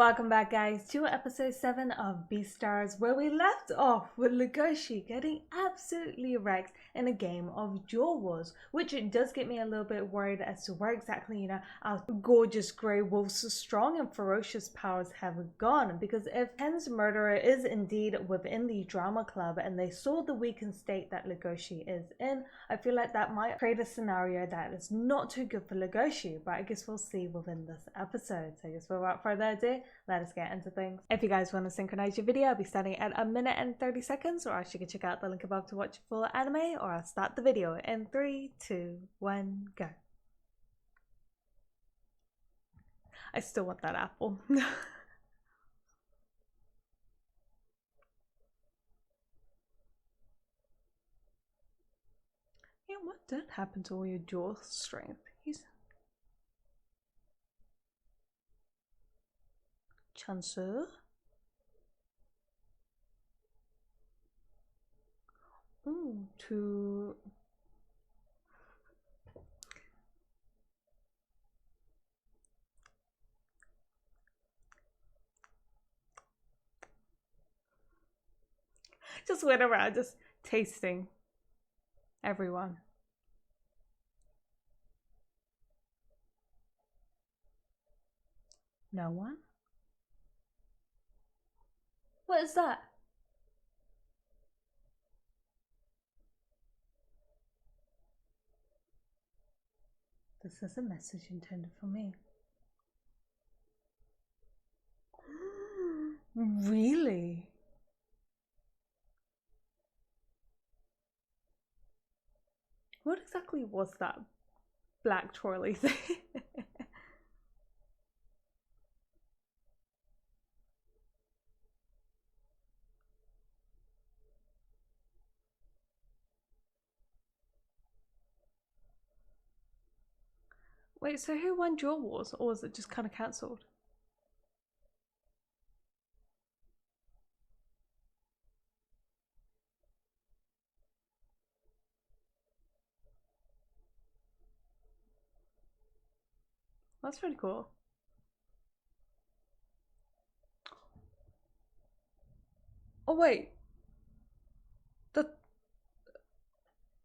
Welcome back, guys, to episode 7 of Beastars, where we left off with Legoshi getting absolutely wrecked in a game of Jaw Wars, which it does get me a little bit worried as to where exactly, our gorgeous grey wolves' strong and ferocious powers have gone. Because if Ken's murderer is indeed within the drama club and they saw the weakened state that Legoshi is in, I feel like that might create a scenario that is not too good for Legoshi, but I guess we'll see within this episode. So I guess without further ado, let us get into things. If you guys want to synchronize your video, I'll be starting at 1 minute and 30 seconds, or else you can check out the link above to watch full anime, or I'll start the video in 3, 2, 1, go. I still want that apple. Yeah, what did happen to all your jaw strength? Chansu? Ooh, to... Just went around just tasting everyone. No one? What is that? This is a message intended for me. Really? What exactly was that black twirly thing? Wait, so who won Jaw Wars, or was it just kind of cancelled? That's pretty cool. Oh wait.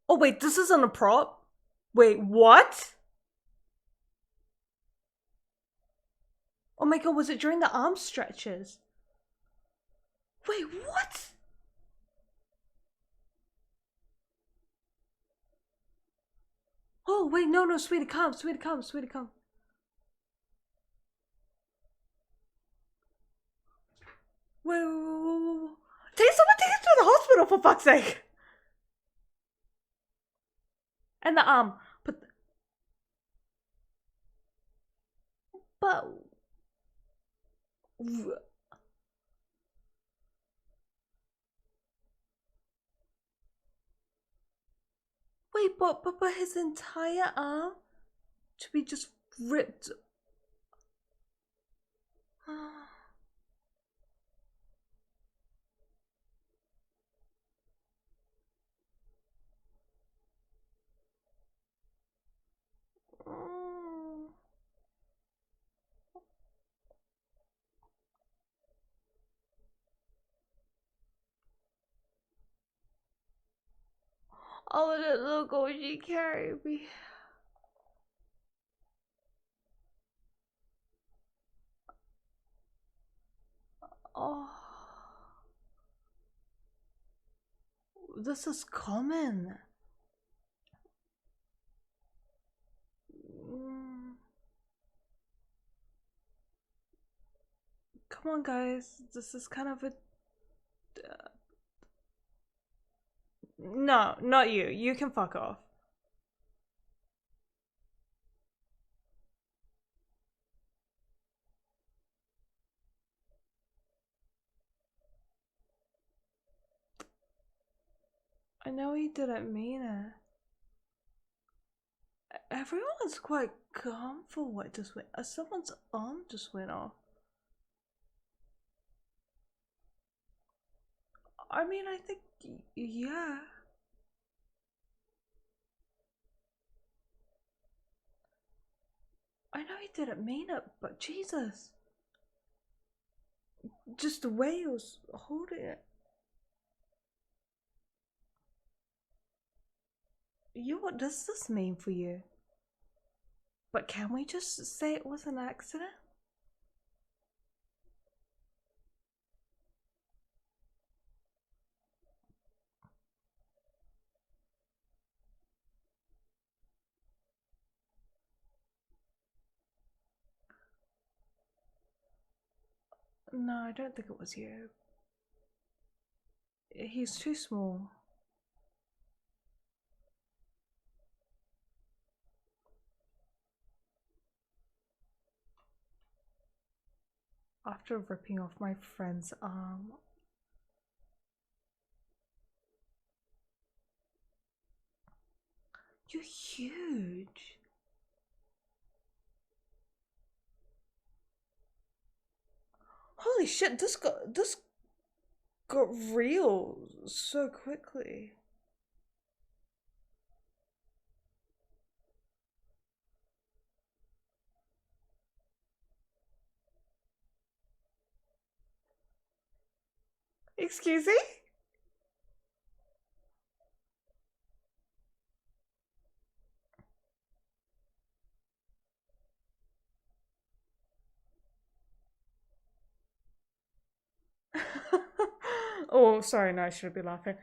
Oh wait, this isn't a prop? Wait, what? Oh my god, was it during the arm stretches? Wait, what? Oh wait, no, sweetie, come. Wait, wait. Someone take us to the hospital, for fuck's sake! And the arm. But... Wait, but his entire arm to be just ripped. Oh, that Legoshi carried me. Oh, this is common. Come on, guys. This is kind of a... No, not you. You can fuck off. I know he didn't mean it. Everyone's quite calm for what just went. Someone's arm just went off. I mean, I think, yeah. I know he didn't mean it, but Jesus. Just the way he was holding it. What does this mean for you? But can we just say it was an accident? No, I don't think it was you. He's too small. After ripping off my friend's arm. You're huge. Holy shit, this got real so quickly. Excuse me? Oh, sorry, no, I shouldn't be laughing.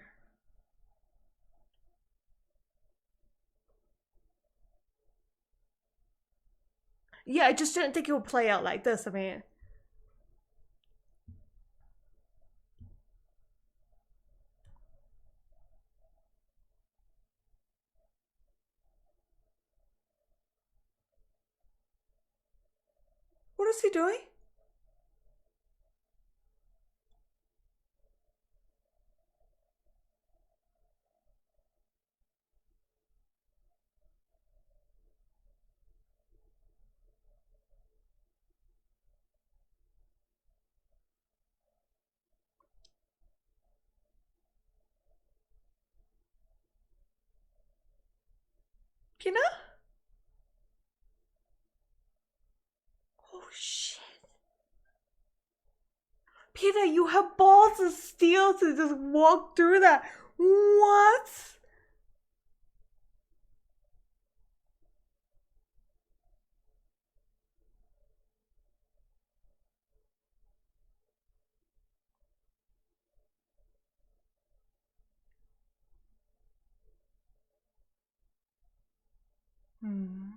Yeah, I just didn't think it would play out like this. I mean, what is he doing? Pina? Oh shit. Pina, you have balls of steel to just walk through that. What? Hmm.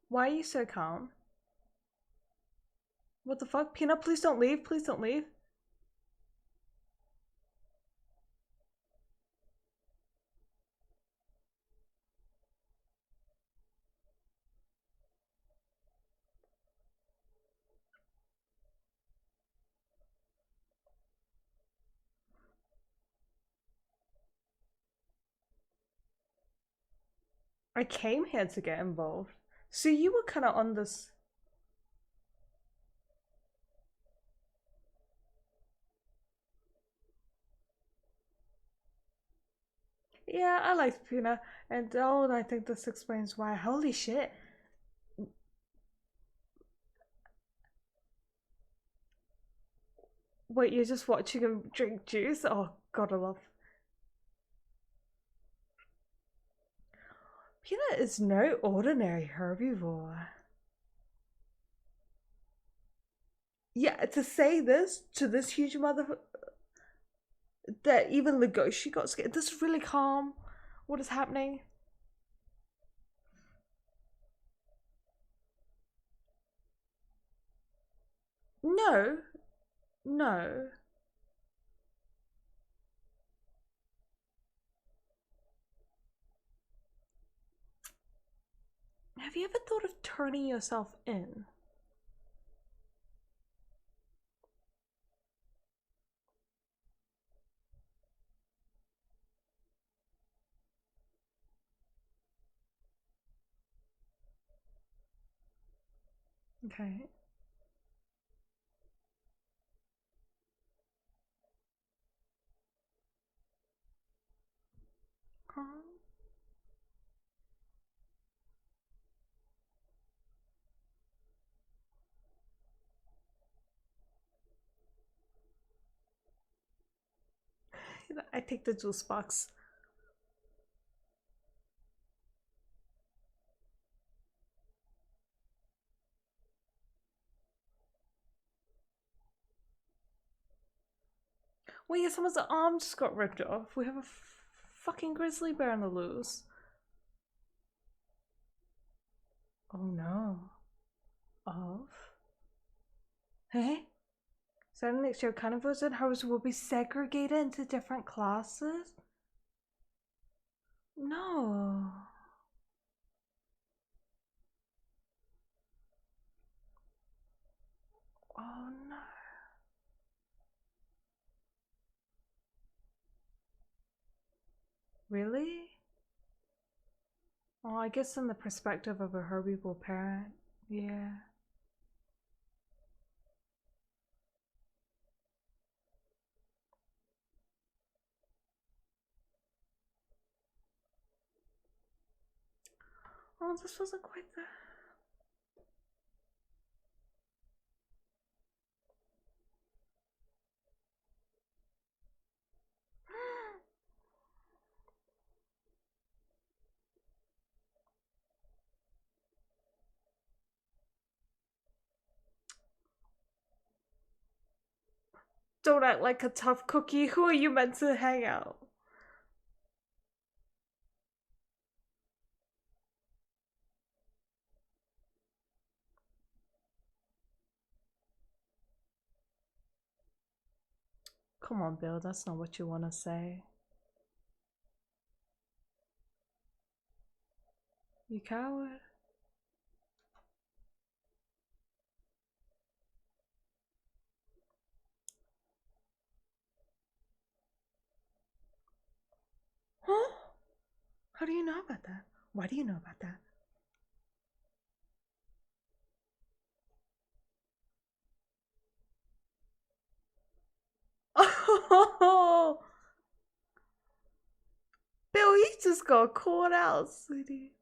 Why are you so calm? What the fuck? Peanut, please don't leave. Please don't leave. I came here to get involved. So you were kind of on this. Yeah, I like Pina. And oh, I think this explains why. Holy shit. Wait, you're just watching him drink juice? Oh, God, I love. Peanut is no ordinary herbivore. Yeah, to say this to this huge mother that even Legoshi got scared. This is really calm. What is happening? No, no. Have you ever thought of turning yourself in? Okay. Huh? I take the juice box. Wait, yeah, someone's arm just got ripped off. We have a fucking grizzly bear on the loose. Oh no. Of? Hey? Starting next year, carnivores and herbivores will be segregated into different classes? No. Oh no. Really? Oh, I guess in the perspective of a herbivore parent, yeah. Oh, this wasn't quite the... Don't act like a tough cookie. Who are you meant to hang out? Come on, Bill, that's not what you want to say. You coward. Huh? How do you know about that? Why do you know about that? Oh, Bill, you just got caught out, sweetie.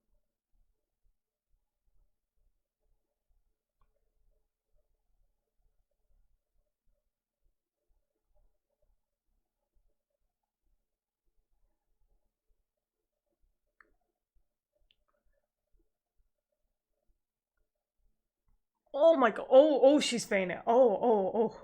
Oh my god. Oh, she's fainting. Oh.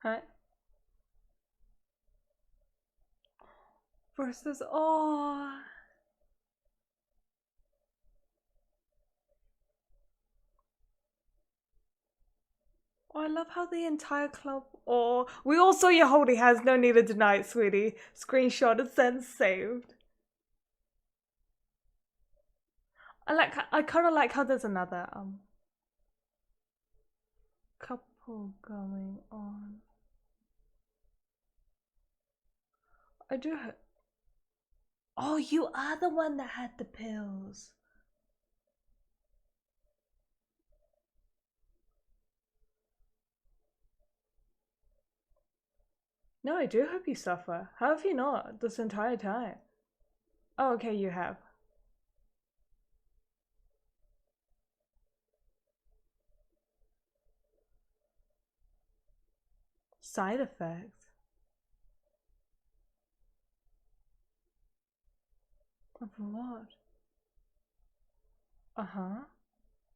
Huh? Versus, oh. Oh, I love how the entire club. Oh, we all saw your holding hands. No need to deny it, sweetie. Screenshot and send saved. I kind of like how there's another couple going on. I do. Oh, you are the one that had the pills. No, I do hope you suffer. How have you not this entire time? Oh, okay, you have. Side effects? Of what? Uh-huh.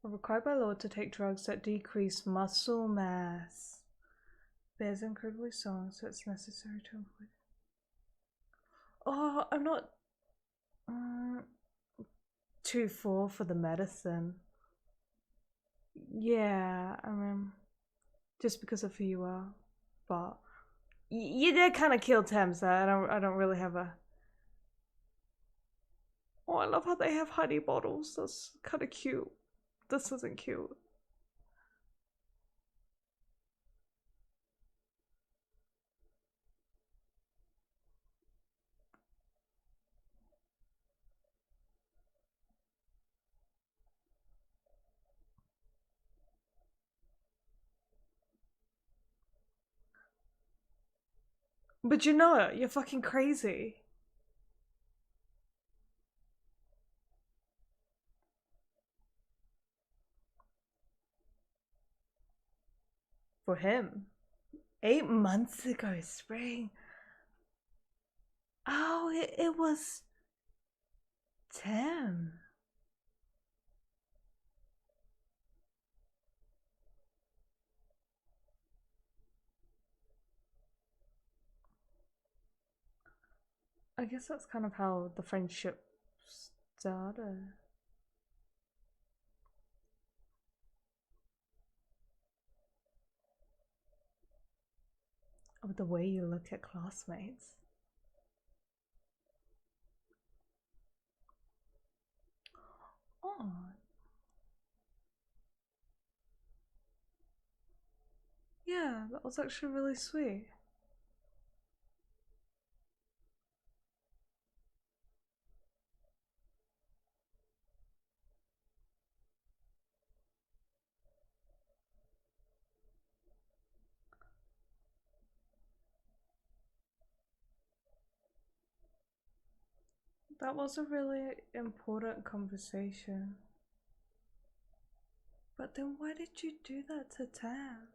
Are required by law to take drugs that decrease muscle mass. Bears incredibly strong, so it's necessary to avoid. Oh, I'm not too full for the medicine. Yeah, I mean, just because of who you are, but you did kind of kill Tim, so I don't really have a. Oh, I love how they have honey bottles. That's kind of cute. This isn't cute. But you know it, you're fucking crazy. For him. 8 months ago, spring. Oh, it was Tim. I guess that's kind of how the friendship started. Oh, the way you look at classmates. Oh, yeah, that was actually really sweet. That was a really important conversation. But then why did you do that to Tam?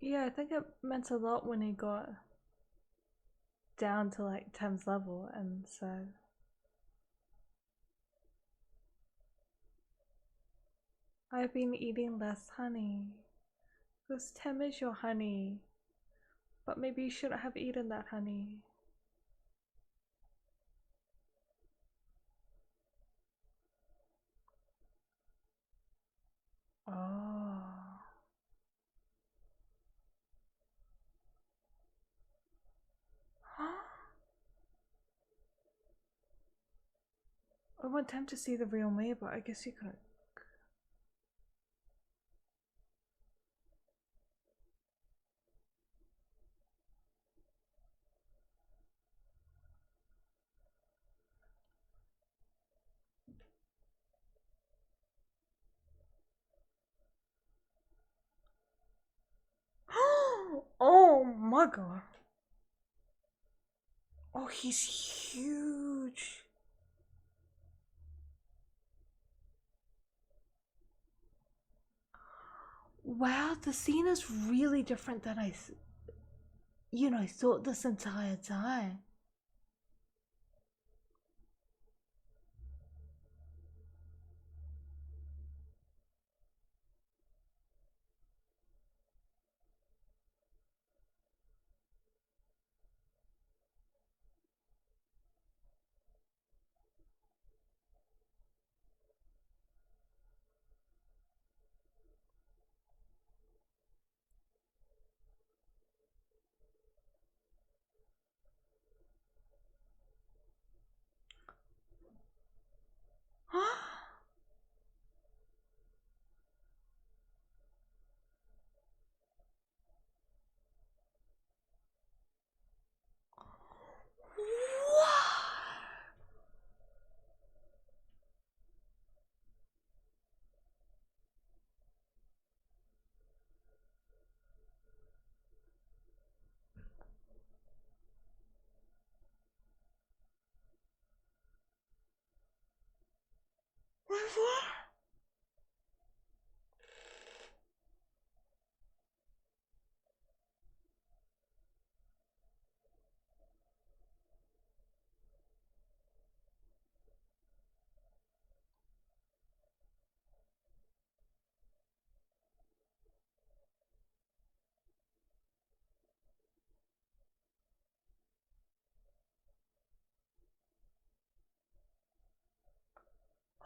Yeah, I think it meant a lot when he got down to like Tam's level and said, I've been eating less honey. Because Tem is your honey. But maybe you shouldn't have eaten that honey. Oh. I want Tem to see the real me, but I guess you couldn't. Oh my god. Oh, he's huge. Wow, the scene is really different than I thought this entire time. What?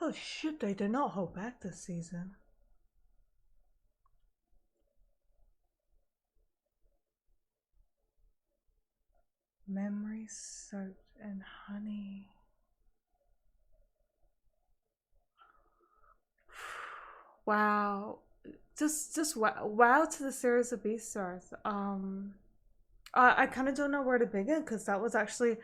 Oh shit, they did not hold back this season. Memories soaked in honey. Wow. Just wow to the series of Beastars. I kind of don't know where to begin because that was actually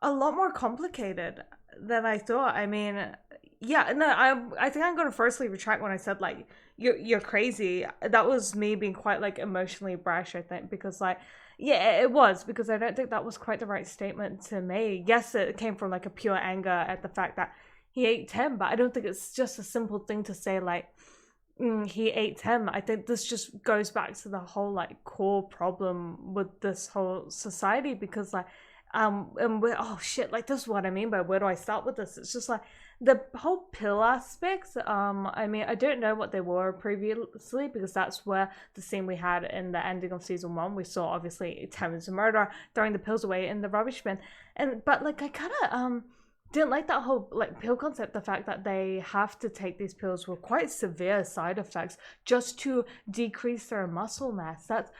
a lot more complicated than I thought. I mean, yeah, no, I think I'm gonna firstly retract when I said like you're crazy. That was me being quite like emotionally brash, I think, because like yeah, it was because I don't think that was quite the right statement to make. Yes, it came from like a pure anger at the fact that he ate Tim, but I don't think it's just a simple thing to say like he ate Tim. I think this just goes back to the whole like core problem with this whole society because like and we're oh shit like this is what I mean by where do I start with this. It's just like the whole pill aspects. I mean I don't know what they were previously because that's where the scene we had in the ending of season 1 we saw obviously Tim is a murderer throwing the pills away in the rubbish bin, and but like I kind of didn't like that whole like pill concept, the fact that they have to take these pills with quite severe side effects just to decrease their muscle mass. That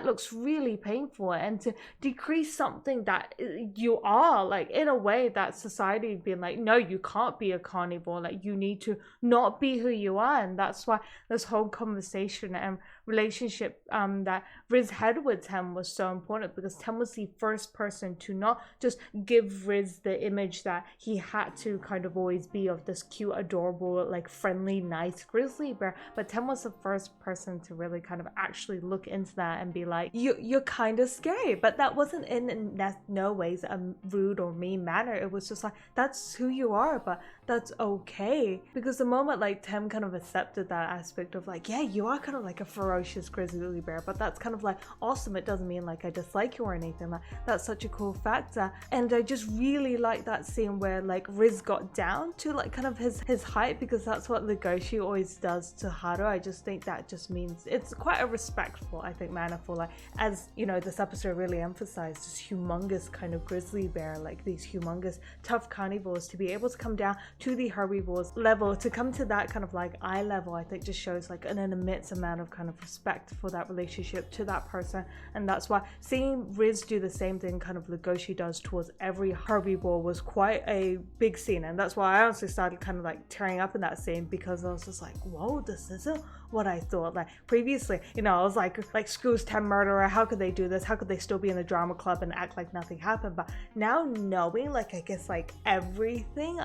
looks really painful, and to decrease something that you are like in a way that society being like no you can't be a carnivore, like you need to not be who you are. And that's why this whole conversation and relationship that Riz had with Tim was so important, because Tim was the first person to not just give Riz the image that he had to kind of always be of this cute, adorable, like friendly, nice grizzly bear, but Tim was the first person to really kind of actually look into that and be like, you're kind of scary, but that wasn't in no ways a rude or mean manner. It was just like, that's who you are, but that's okay. Because the moment like Tim kind of accepted that aspect of like, yeah, you are kind of like a ferocious grizzly bear, but that's kind of like awesome. It doesn't mean like I dislike you or anything. Like that's such a cool factor. And I just really like that scene where like Riz got down to like kind of his height, because that's what Legoshi always does to Haru. I just think that just means it's quite a respectful, I think, manner for like, as you know, this episode really emphasized this humongous kind of grizzly bear, like these humongous tough carnivores, to be able to come down to the herbivores level, to come to that kind of like eye level, I think just shows like an immense amount of kind of respect for that relationship to that person. And that's why seeing Riz do the same thing kind of Legoshi does towards every herbivore was quite a big scene. And that's why I honestly started kind of like tearing up in that scene, because I was just like, whoa, this isn't what I thought. Like previously, you know, I was like screws 10 murderer, how could they do this, how could they still be in the drama club and act like nothing happened? But now knowing like I guess like everything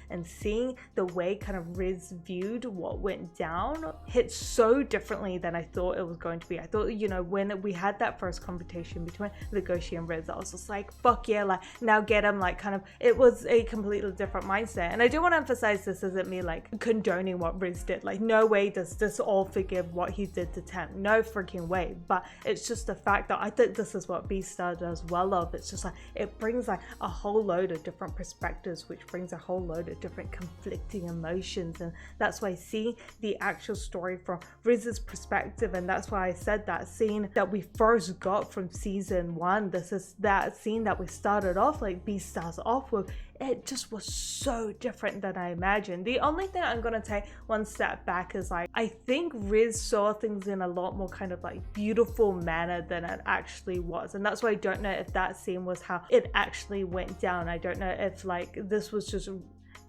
and seeing the way kind of Riz viewed what went down hit so differently than I thought it was going to be. I thought, you know, when we had that first confrontation between Legoshi and Riz, I was just like, fuck yeah, like now get him, like kind of, it was a completely different mindset. And I do want to emphasize this isn't me like condoning what Riz did. Like no way does this all forgive what he did to Tem, no freaking way. But it's just the fact that I think this is what Beastars does well of. It's just like it brings like a whole load of different perspectives, which brings a whole load of different conflicting emotions. And that's why seeing the actual story from Riz's perspective, and that's why I said that scene that we first got from season 1, this is that scene that we started off like Beastars off with, it just was so different than I imagined. The only thing I'm gonna take one step back is like, I think Riz saw things in a lot more kind of like beautiful manner than it actually was. And that's why I don't know if that scene was how it actually went down. I don't know if like this was just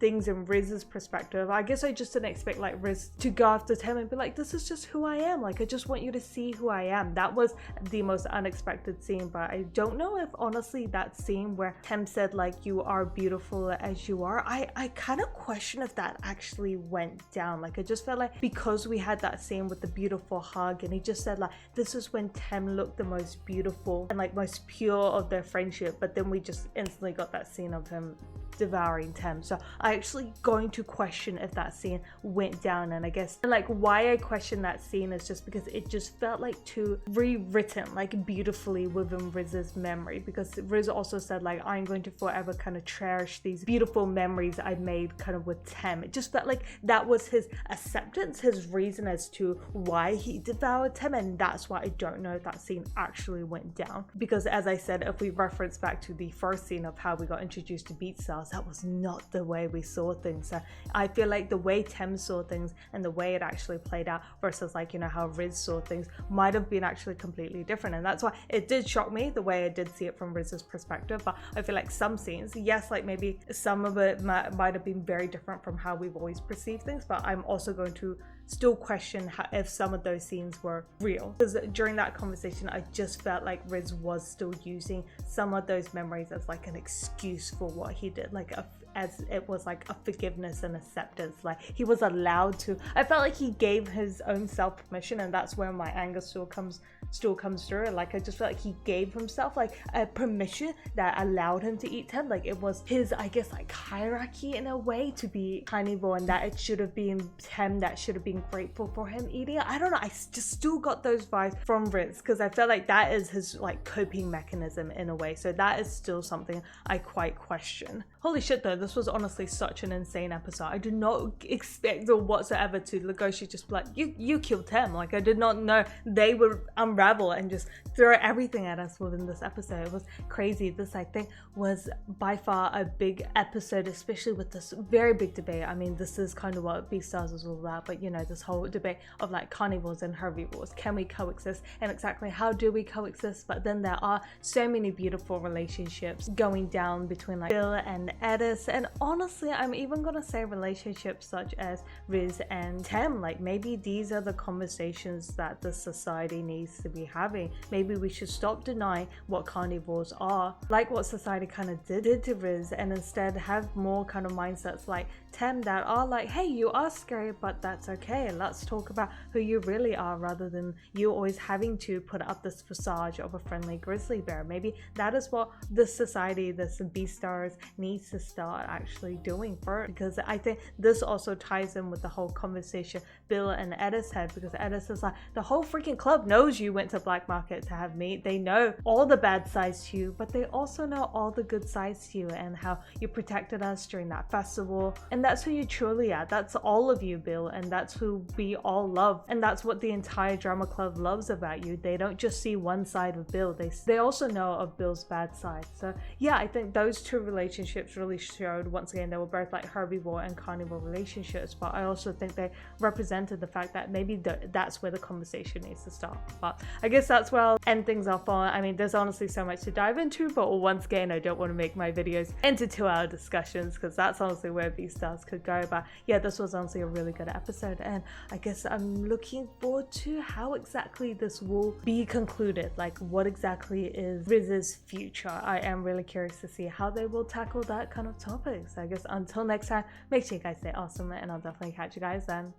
things in Riz's perspective. I guess I just didn't expect like Riz to go after Tim and be like, this is just who I am, like I just want you to see who I am. That was the most unexpected scene. But I don't know if honestly that scene where Tim said like you are beautiful as you are, I kind of question if that actually went down. Like I just felt like because we had that scene with the beautiful hug and he just said like this is when Tim looked the most beautiful and like most pure of their friendship, but then we just instantly got that scene of him devouring Tim. So I actually going to question if that scene went down. And I guess like why I question that scene is just because it just felt like too rewritten like beautifully within Riz's memory, because Riz also said like I'm going to forever kind of cherish these beautiful memories I made kind of with Tim. It just felt like that was his acceptance, his reason as to why he devoured Tim. And that's why I don't know if that scene actually went down, because as I said, if we reference back to the first scene of how we got introduced to Beastars, that was not the way we we saw things. So I feel like the way Tem saw things and the way it actually played out versus like, you know, how Riz saw things might have been actually completely different. And that's why it did shock me the way I did see it from Riz's perspective. But I feel like some scenes, yes, like maybe some of it might have been very different from how we've always perceived things, but I'm also going to still question if some of those scenes were real, because during that conversation I just felt like Riz was still using some of those memories as like an excuse for what he did, like as it was like a forgiveness and acceptance, like he was allowed to. I felt like he gave his own self permission, and that's where my anger still comes through. Like I just felt like he gave himself like a permission that allowed him to eat Tem. Like it was his, I guess, like hierarchy in a way to be carnivore, and that it should have been Tem that should have been grateful for him eating it. I don't know, I just still got those vibes from Riz, because I felt like that is his like coping mechanism in a way. So that is still something I quite question. Holy shit though, this was honestly such an insane episode. I did not expect whatsoever to Legoshi just be like, you killed Tem. Like I did not know they would unravel and just throw everything at us within this episode. It was crazy. This, I think, was by far a big episode, especially with this very big debate. I mean, this is kind of what Beastars is all about, but you know, this whole debate of like carnivores and herbivores. Can we coexist? And exactly how do we coexist? But then there are so many beautiful relationships going down between like Bill and Edis, and honestly I'm even gonna say relationships such as Riz and Tem. Like maybe these are the conversations that the society needs to be having. Maybe we should stop denying what carnivores are, like what society kind of did to Riz, and instead have more kind of mindsets like Tem that are like, hey, you are scary, but that's okay, let's talk about who you really are, rather than you always having to put up this facade of a friendly grizzly bear. Maybe that is what this society, this Beastars, needs to start actually doing first, because I think this also ties in with the whole conversation Bill and Edis had, because Edis is like, the whole freaking club knows you went to black market to have meat. They know all the bad sides to you, but they also know all the good sides to you, and how you protected us during that festival, and that's who you truly are. That's all of you, Bill, and that's who we all love, and that's what the entire drama club loves about you. They don't just see one side of Bill, they also know of Bill's bad side. So yeah, I think those two relationships really showed, once again, they were both like herbivore and carnivore relationships, but I also think they represented the fact that maybe that's where the conversation needs to start. But I guess that's where I'll end things off on. I mean, there's honestly so much to dive into, but once again, I don't want to make my videos into 2-hour discussions, because that's honestly where Beastars could go. But yeah, this was honestly a really good episode, and I guess I'm looking forward to how exactly this will be concluded. Like what exactly is Riz's future? I am really curious to see how they will tackle that kind of topic. So I guess until next time, make sure you guys stay awesome, and I'll definitely catch you guys then.